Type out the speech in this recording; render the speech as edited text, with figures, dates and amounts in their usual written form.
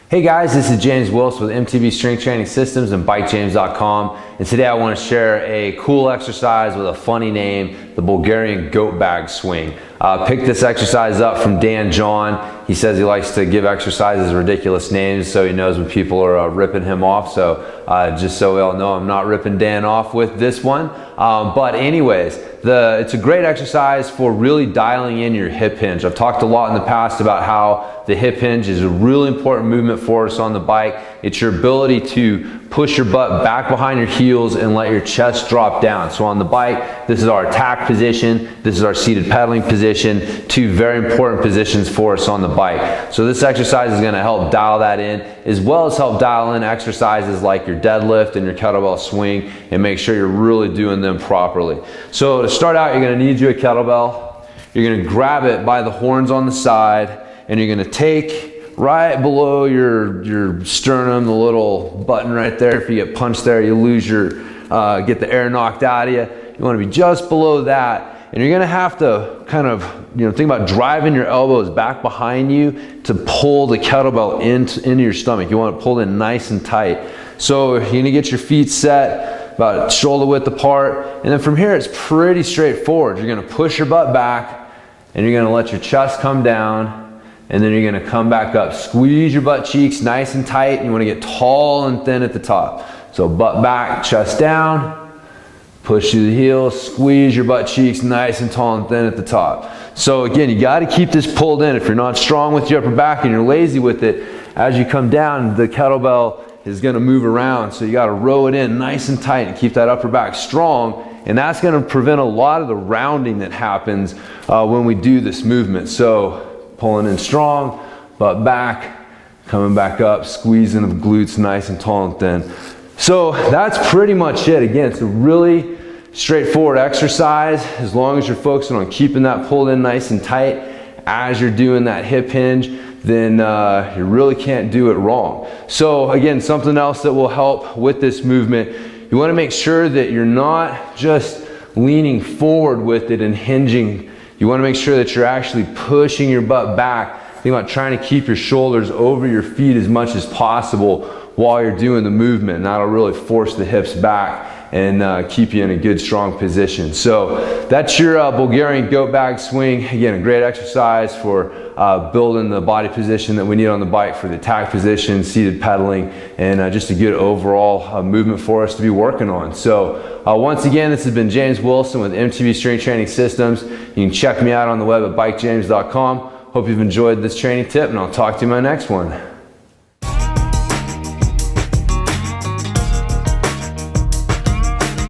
Hey guys, this is James Wilson with MTB Strength Training Systems and BikeJames.com, and today I want to share a cool exercise with a funny name, the Bulgarian Goat Bag Swing. Picked this exercise up from Dan John. He says he likes to give exercises ridiculous names so he knows when people are ripping him off. So just so we all know, I'm not ripping Dan off with this one. But anyways, it's a great exercise for really dialing in your hip hinge. I've talked a lot in the past about how the hip hinge is a really important movement for us on the bike. It's your ability to push your butt back behind your heels and let your chest drop down. So on the bike, this is our attack position, this is our seated pedaling position, two very important positions for us on the bike. So this exercise is gonna help dial that in, as well as help dial in exercises like your deadlift and your kettlebell swing, and make sure you're really doing them properly. So to start out, you're gonna need you a kettlebell. You're gonna grab it by the horns on the side, and you're gonna take right below your sternum, the little button right there. If you get punched there, you lose your, get the air knocked out of you. You wanna be just below that. And you're gonna have to kind of, think about driving your elbows back behind you to pull the kettlebell into your stomach. You want it pulled in nice and tight. So you're gonna get your feet set about shoulder width apart. And then from here, it's pretty straightforward. You're gonna push your butt back and you're gonna let your chest come down. And then you're gonna come back up. Squeeze your butt cheeks nice and tight. And you wanna get tall and thin at the top. So butt back, chest down, push through the heels, squeeze your butt cheeks nice and tall and thin at the top. So again, you gotta keep this pulled in. If you're not strong with your upper back and you're lazy with it, as you come down, the kettlebell is gonna move around. So you gotta row it in nice and tight and keep that upper back strong. And that's gonna prevent a lot of the rounding that happens when we do this movement. So pulling in strong, butt back, coming back up, squeezing the glutes nice and tall and thin. So that's pretty much it. Again, it's a really straightforward exercise as long as you're focusing on keeping that pulled in nice and tight as you're doing that hip hinge, then you really can't do it wrong. So again, something else that will help with this movement, you want to make sure that you're not just leaning forward with it and hinging. You want to make sure that you're actually pushing your butt back. Think about trying to keep your shoulders over your feet as much as possible while you're doing the movement. And that'll really force the hips back and keep you in a good, strong position. So that's your Bulgarian Goat Bag Swing. Again, a great exercise for building the body position that we need on the bike for the attack position, seated pedaling, and just a good overall movement for us to be working on. So once again, this has been James Wilson with MTB Strength Training Systems. You can check me out on the web at BikeJames.com. Hope you've enjoyed this training tip, and I'll talk to you in my next one.